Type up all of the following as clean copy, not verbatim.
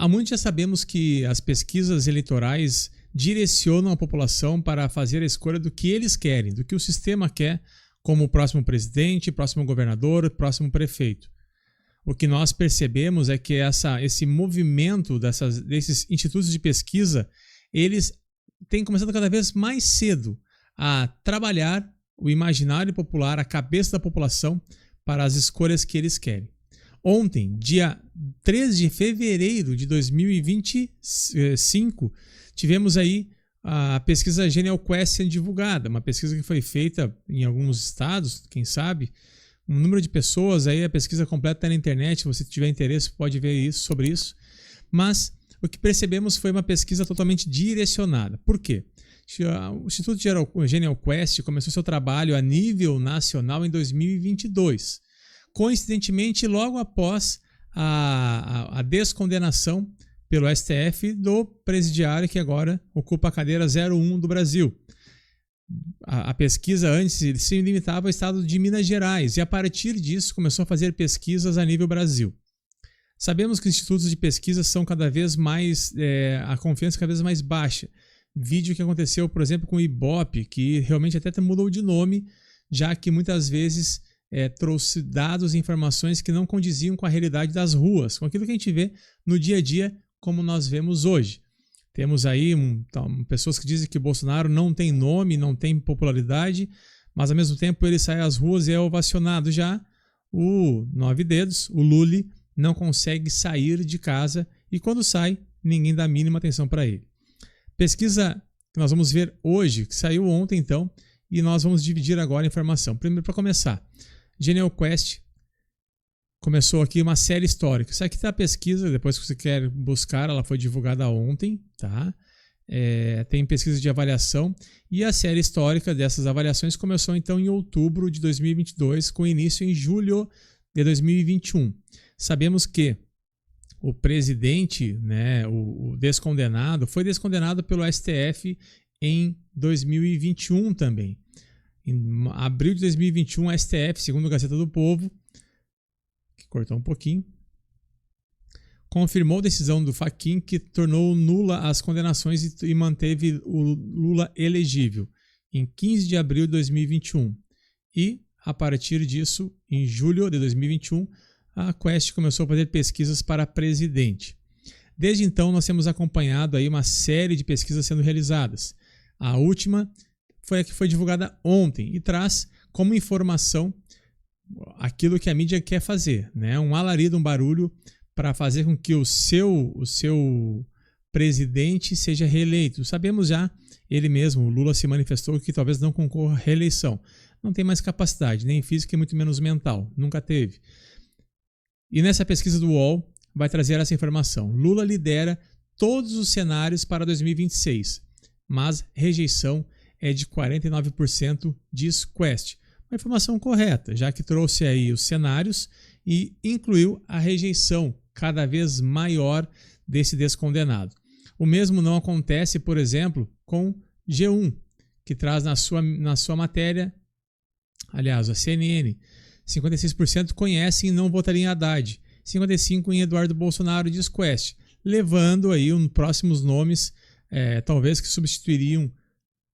há muito já sabemos que as pesquisas eleitorais direcionam a população para fazer a escolha do que eles querem, do que o sistema quer, como o próximo presidente, próximo governador, próximo prefeito. O que nós percebemos é que esse movimento desses institutos de pesquisa, eles têm começado cada vez mais cedo a trabalhar o imaginário popular, a cabeça da população, para as escolhas que eles querem. Ontem, dia 3 de fevereiro de 2025, tivemos aí a pesquisa Genial Quest sendo divulgada, uma pesquisa que foi feita em alguns estados, quem sabe, um número de pessoas, aí a pesquisa completa está na internet, se você tiver interesse pode ver sobre isso, mas o que percebemos foi uma pesquisa totalmente direcionada. Por quê? O Instituto Genial Quest começou seu trabalho a nível nacional em 2022. Coincidentemente, logo após a descondenação pelo STF do presidiário que agora ocupa a cadeira 01 do Brasil. A pesquisa antes se limitava ao estado de Minas Gerais e a partir disso começou a fazer pesquisas a nível Brasil. Sabemos que os institutos de pesquisa são cada vez mais, a confiança cada vez mais baixa. Vídeo que aconteceu, por exemplo, com o Ibope, que realmente até mudou de nome, já que muitas vezes trouxe dados e informações que não condiziam com a realidade das ruas, com aquilo que a gente vê no dia a dia, como nós vemos hoje. Temos aí pessoas que dizem que Bolsonaro não tem nome, não tem popularidade, mas ao mesmo tempo ele sai às ruas e é ovacionado. Já o Nove Dedos, o Lully, não consegue sair de casa e quando sai, ninguém dá a mínima atenção para ele. Pesquisa que nós vamos ver hoje, que saiu ontem então, e nós vamos dividir agora a informação. Primeiro, para começar, Genial Quest começou aqui uma série histórica. Isso aqui está a pesquisa, depois que você quer buscar, ela foi divulgada ontem, tá? Tem pesquisa de avaliação e a série histórica dessas avaliações começou então em outubro de 2022, com início em julho de 2021. Sabemos que o presidente, né, o descondenado, foi descondenado pelo STF em 2021 também. Em abril de 2021, a STF, segundo a Gazeta do Povo, que cortou um pouquinho, confirmou a decisão do Fachin que tornou nula as condenações e manteve o Lula elegível em 15 de abril de 2021. E, a partir disso, em julho de 2021, a Quest começou a fazer pesquisas para presidente. Desde então, nós temos acompanhado aí uma série de pesquisas sendo realizadas. A última foi a que foi divulgada ontem e traz como informação aquilo que a mídia quer fazer, né? Um alarido, um barulho para fazer com que o seu presidente seja reeleito. Sabemos já, ele mesmo, o Lula, se manifestou que talvez não concorra à reeleição. Não tem mais capacidade, nem física e muito menos mental. Nunca teve. E nessa pesquisa do UOL vai trazer essa informação. Lula lidera todos os cenários para 2026, mas rejeição é de 49%, diz Quest. Uma informação correta, já que trouxe aí os cenários e incluiu a rejeição cada vez maior desse descondenado. O mesmo não acontece, por exemplo, com G1, que traz na sua matéria, aliás, a CNN, 56% conhecem e não votariam em Haddad, 55% em Eduardo Bolsonaro, diz Quest, levando aí os próximos nomes, talvez que substituiriam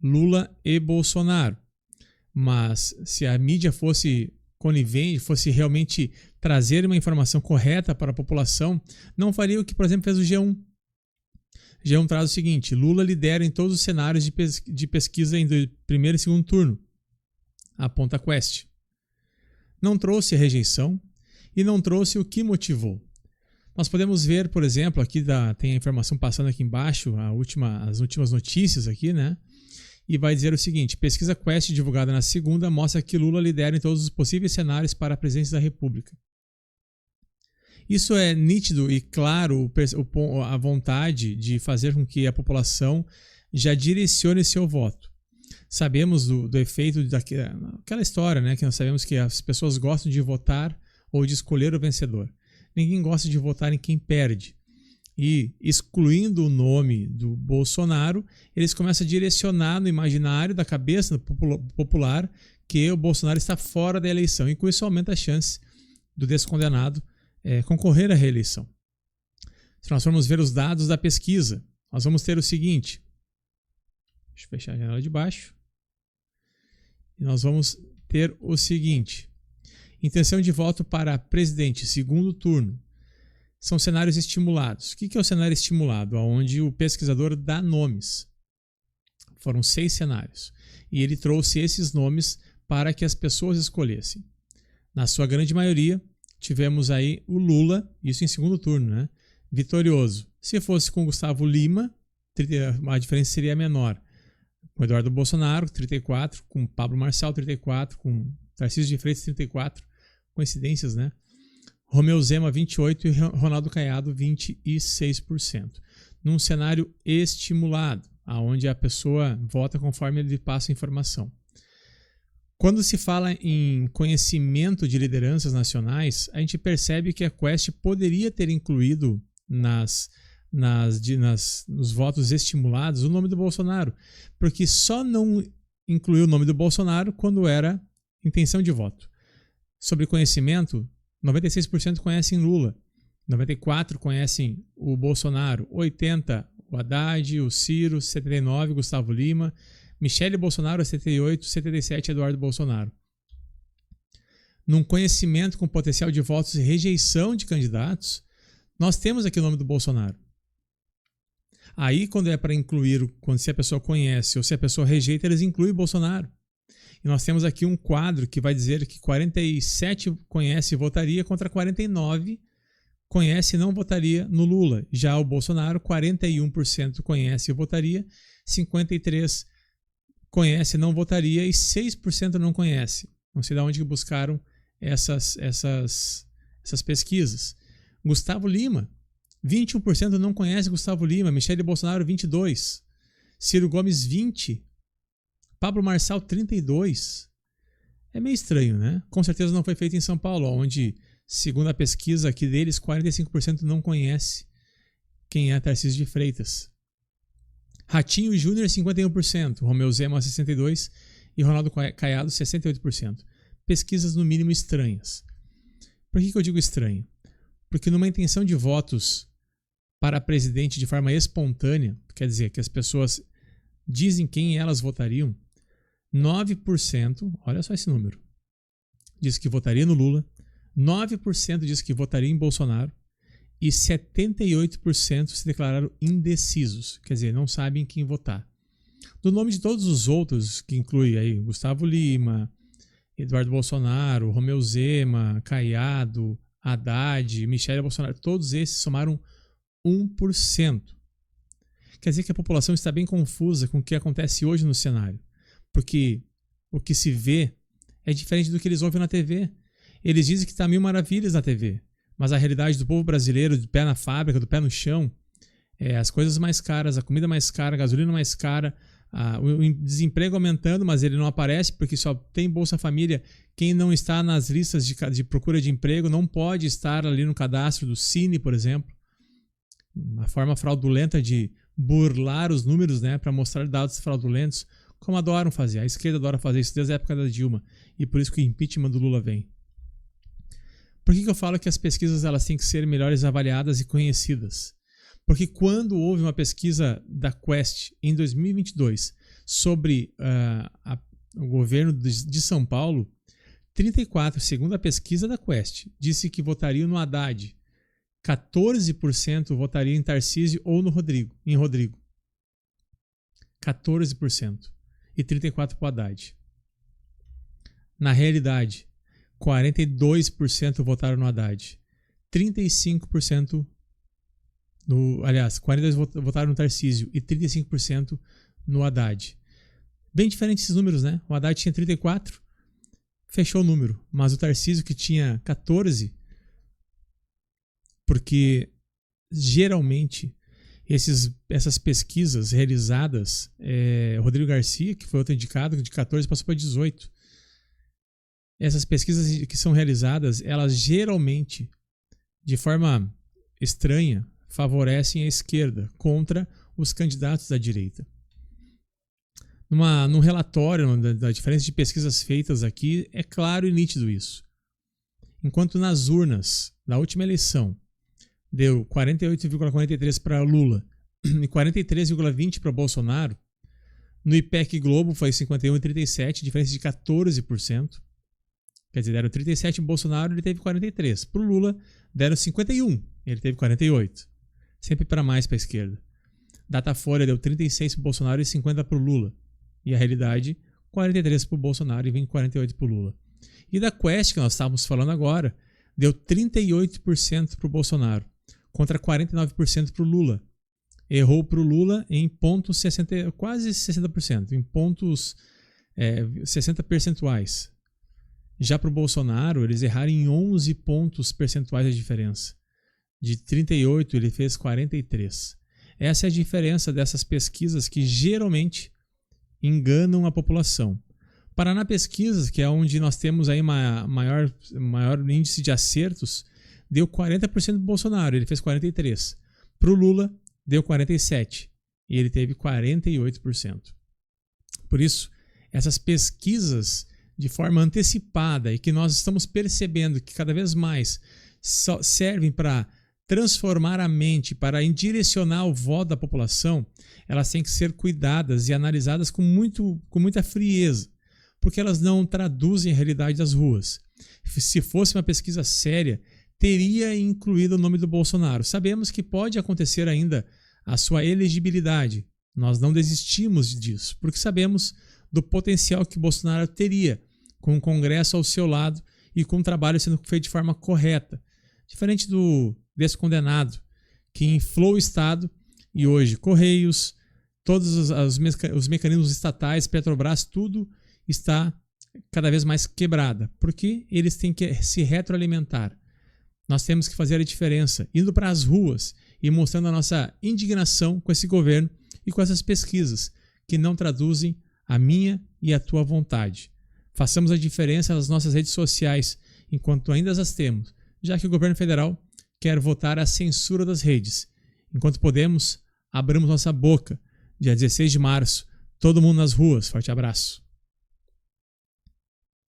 Lula e Bolsonaro. Mas se a mídia fosse conivente, fosse realmente trazer uma informação correta para a população, não faria o que, por exemplo, fez o G1. G1 traz o seguinte: Lula lidera em todos os cenários de pesquisa em primeiro e segundo turno, aponta Quest. Não trouxe a rejeição e não trouxe o que motivou. Nós podemos ver, por exemplo, aqui tem a informação passando aqui embaixo, as últimas notícias aqui, né? E vai dizer o seguinte: pesquisa Quest divulgada na segunda mostra que Lula lidera em todos os possíveis cenários para a presidência da República. Isso é nítido e claro a vontade de fazer com que a população já direcione seu voto. Sabemos do efeito daquela história, né, que nós sabemos que as pessoas gostam de votar ou de escolher o vencedor. Ninguém gosta de votar em quem perde. E excluindo o nome do Bolsonaro, eles começam a direcionar no imaginário da cabeça popular que o Bolsonaro está fora da eleição. E com isso aumenta a chance do descondenado concorrer à reeleição. Se nós formos ver os dados da pesquisa, nós vamos ter o seguinte. Deixa eu fechar a janela de baixo. E nós vamos ter o seguinte. Intenção de voto para presidente, segundo turno. São cenários estimulados. O que é o cenário estimulado? Onde o pesquisador dá nomes. Foram 6 cenários. E ele trouxe esses nomes para que as pessoas escolhessem. Na sua grande maioria, tivemos aí o Lula, isso em segundo turno, né? Vitorioso. Se fosse com Gustavo Lima, a diferença seria menor. Com Eduardo Bolsonaro, 34, com Pablo Marçal, 34, com Tarcísio de Freitas, 34. Coincidências, né? Romeu Zema, 28 e Ronaldo Caiado, 26%. Num cenário estimulado, onde a pessoa vota conforme ele passa a informação. Quando se fala em conhecimento de lideranças nacionais, a gente percebe que a Quest poderia ter incluído nos votos estimulados o nome do Bolsonaro, porque só não incluiu o nome do Bolsonaro quando era intenção de voto. Sobre conhecimento, 96% conhecem Lula, 94% conhecem o Bolsonaro, 80% o Haddad, o Ciro, 79% Gustavo Lima, Michele Bolsonaro, 78%, 77% Eduardo Bolsonaro. Num conhecimento com potencial de votos e rejeição de candidatos, nós temos aqui o nome do Bolsonaro. Aí, quando é para incluir, se a pessoa conhece ou se a pessoa rejeita, eles incluem o Bolsonaro. E nós temos aqui um quadro que vai dizer que 47% conhece e votaria contra 49% conhece e não votaria no Lula. Já o Bolsonaro, 41% conhece e votaria, 53% conhece e não votaria e 6% não conhece. Não sei de onde buscaram essas pesquisas. Gustavo Lima, 21% não conhece Gustavo Lima. Michele Bolsonaro, 22%. Ciro Gomes, 20%. Pablo Marçal, 32%. É meio estranho, né? Com certeza não foi feito em São Paulo, onde, segundo a pesquisa aqui deles, 45% não conhece quem é Tarcísio de Freitas. Ratinho Júnior, 51%. Romeu Zema, 62%. E Ronaldo Caiado, 68%. Pesquisas, no mínimo, estranhas. Por que eu digo estranho? Porque numa intenção de votos para presidente de forma espontânea, quer dizer, que as pessoas dizem quem elas votariam, 9%, olha só esse número, diz que votaria no Lula, 9% diz que votaria em Bolsonaro e 78% se declararam indecisos, quer dizer, não sabem quem votar. Do nome de todos os outros, que inclui aí Gustavo Lima, Eduardo Bolsonaro, Romeu Zema, Caiado, Haddad, Michele Bolsonaro, todos esses somaram 1%. Quer dizer que a população está bem confusa com o que acontece hoje no cenário, porque o que se vê é diferente do que eles ouvem na TV. Eles dizem que está mil maravilhas na TV, mas a realidade do povo brasileiro, do pé na fábrica, do pé no chão, as coisas mais caras, a comida mais cara, a gasolina mais cara, o desemprego aumentando, mas ele não aparece porque só tem Bolsa Família. Quem não está nas listas de procura de emprego não pode estar ali no cadastro do Cine, por exemplo. Uma forma fraudulenta de burlar os números, né, para mostrar dados fraudulentos, como adoram fazer. A esquerda adora fazer isso desde a época da Dilma, e por isso que o impeachment do Lula vem. Por que eu falo que as pesquisas elas têm que ser melhores avaliadas e conhecidas? Porque quando houve uma pesquisa da Quest em 2022 sobre o governo de São Paulo, 34%, segundo a pesquisa da Quest, disse que votariam no Haddad. 14% votaria em Tarcísio ou em Rodrigo. 14%. E 34% para o Haddad. Na realidade, 42% votaram no Haddad. 35% 42% votaram no Tarcísio e 35% no Haddad. Bem diferentes esses números, né? O Haddad tinha 34%, fechou o número. Mas o Tarcísio, que tinha 14%, porque geralmente essas pesquisas realizadas, Rodrigo Garcia, que foi outro indicado, de 14 passou para 18. Essas pesquisas que são realizadas, elas geralmente, de forma estranha, favorecem a esquerda contra os candidatos da direita. Num relatório da diferença de pesquisas feitas aqui, é claro e nítido isso. Enquanto nas urnas da última eleição, deu 48,43 para Lula e 43,20 para Bolsonaro. No IPEC Globo foi 51,37, diferença de 14%. Quer dizer, deram 37 para Bolsonaro, ele teve 43. Para o Lula, deram 51, ele teve 48. Sempre para mais para a esquerda. Datafolha deu 36 para o Bolsonaro e 50 para o Lula. E a realidade, 43 para o Bolsonaro e 48 para o Lula. E da Quest, que nós estávamos falando agora, deu 38% para o Bolsonaro, contra 49% para o Lula. Errou para o Lula em pontos 60, quase 60%, em pontos 60 percentuais. Já para o Bolsonaro, eles erraram em 11 pontos percentuais a diferença. De 38, ele fez 43. Essa é a diferença dessas pesquisas que geralmente enganam a população. Paraná Pesquisas, que é onde nós temos aí maior índice de acertos, deu 40% do Bolsonaro, ele fez 43%. Para o Lula, deu 47% e ele teve 48%. Por isso, essas pesquisas de forma antecipada e que nós estamos percebendo que cada vez mais servem para transformar a mente, para direcionar o voto da população, elas têm que ser cuidadas e analisadas com muita frieza, porque elas não traduzem a realidade das ruas. Se fosse uma pesquisa séria, teria incluído o nome do Bolsonaro. Sabemos que pode acontecer ainda a sua elegibilidade. Nós não desistimos disso, porque sabemos do potencial que Bolsonaro teria com o Congresso ao seu lado e com o trabalho sendo feito de forma correta. Diferente desse condenado que inflou o Estado e hoje Correios, todos os mecanismos estatais, Petrobras, tudo está cada vez mais quebrada, porque eles têm que se retroalimentar. Nós temos que fazer a diferença, indo para as ruas e mostrando a nossa indignação com esse governo e com essas pesquisas que não traduzem a minha e a tua vontade. Façamos a diferença nas nossas redes sociais, enquanto ainda as temos, já que o governo federal quer votar a censura das redes. Enquanto podemos, abramos nossa boca. Dia 16 de março, todo mundo nas ruas. Forte abraço.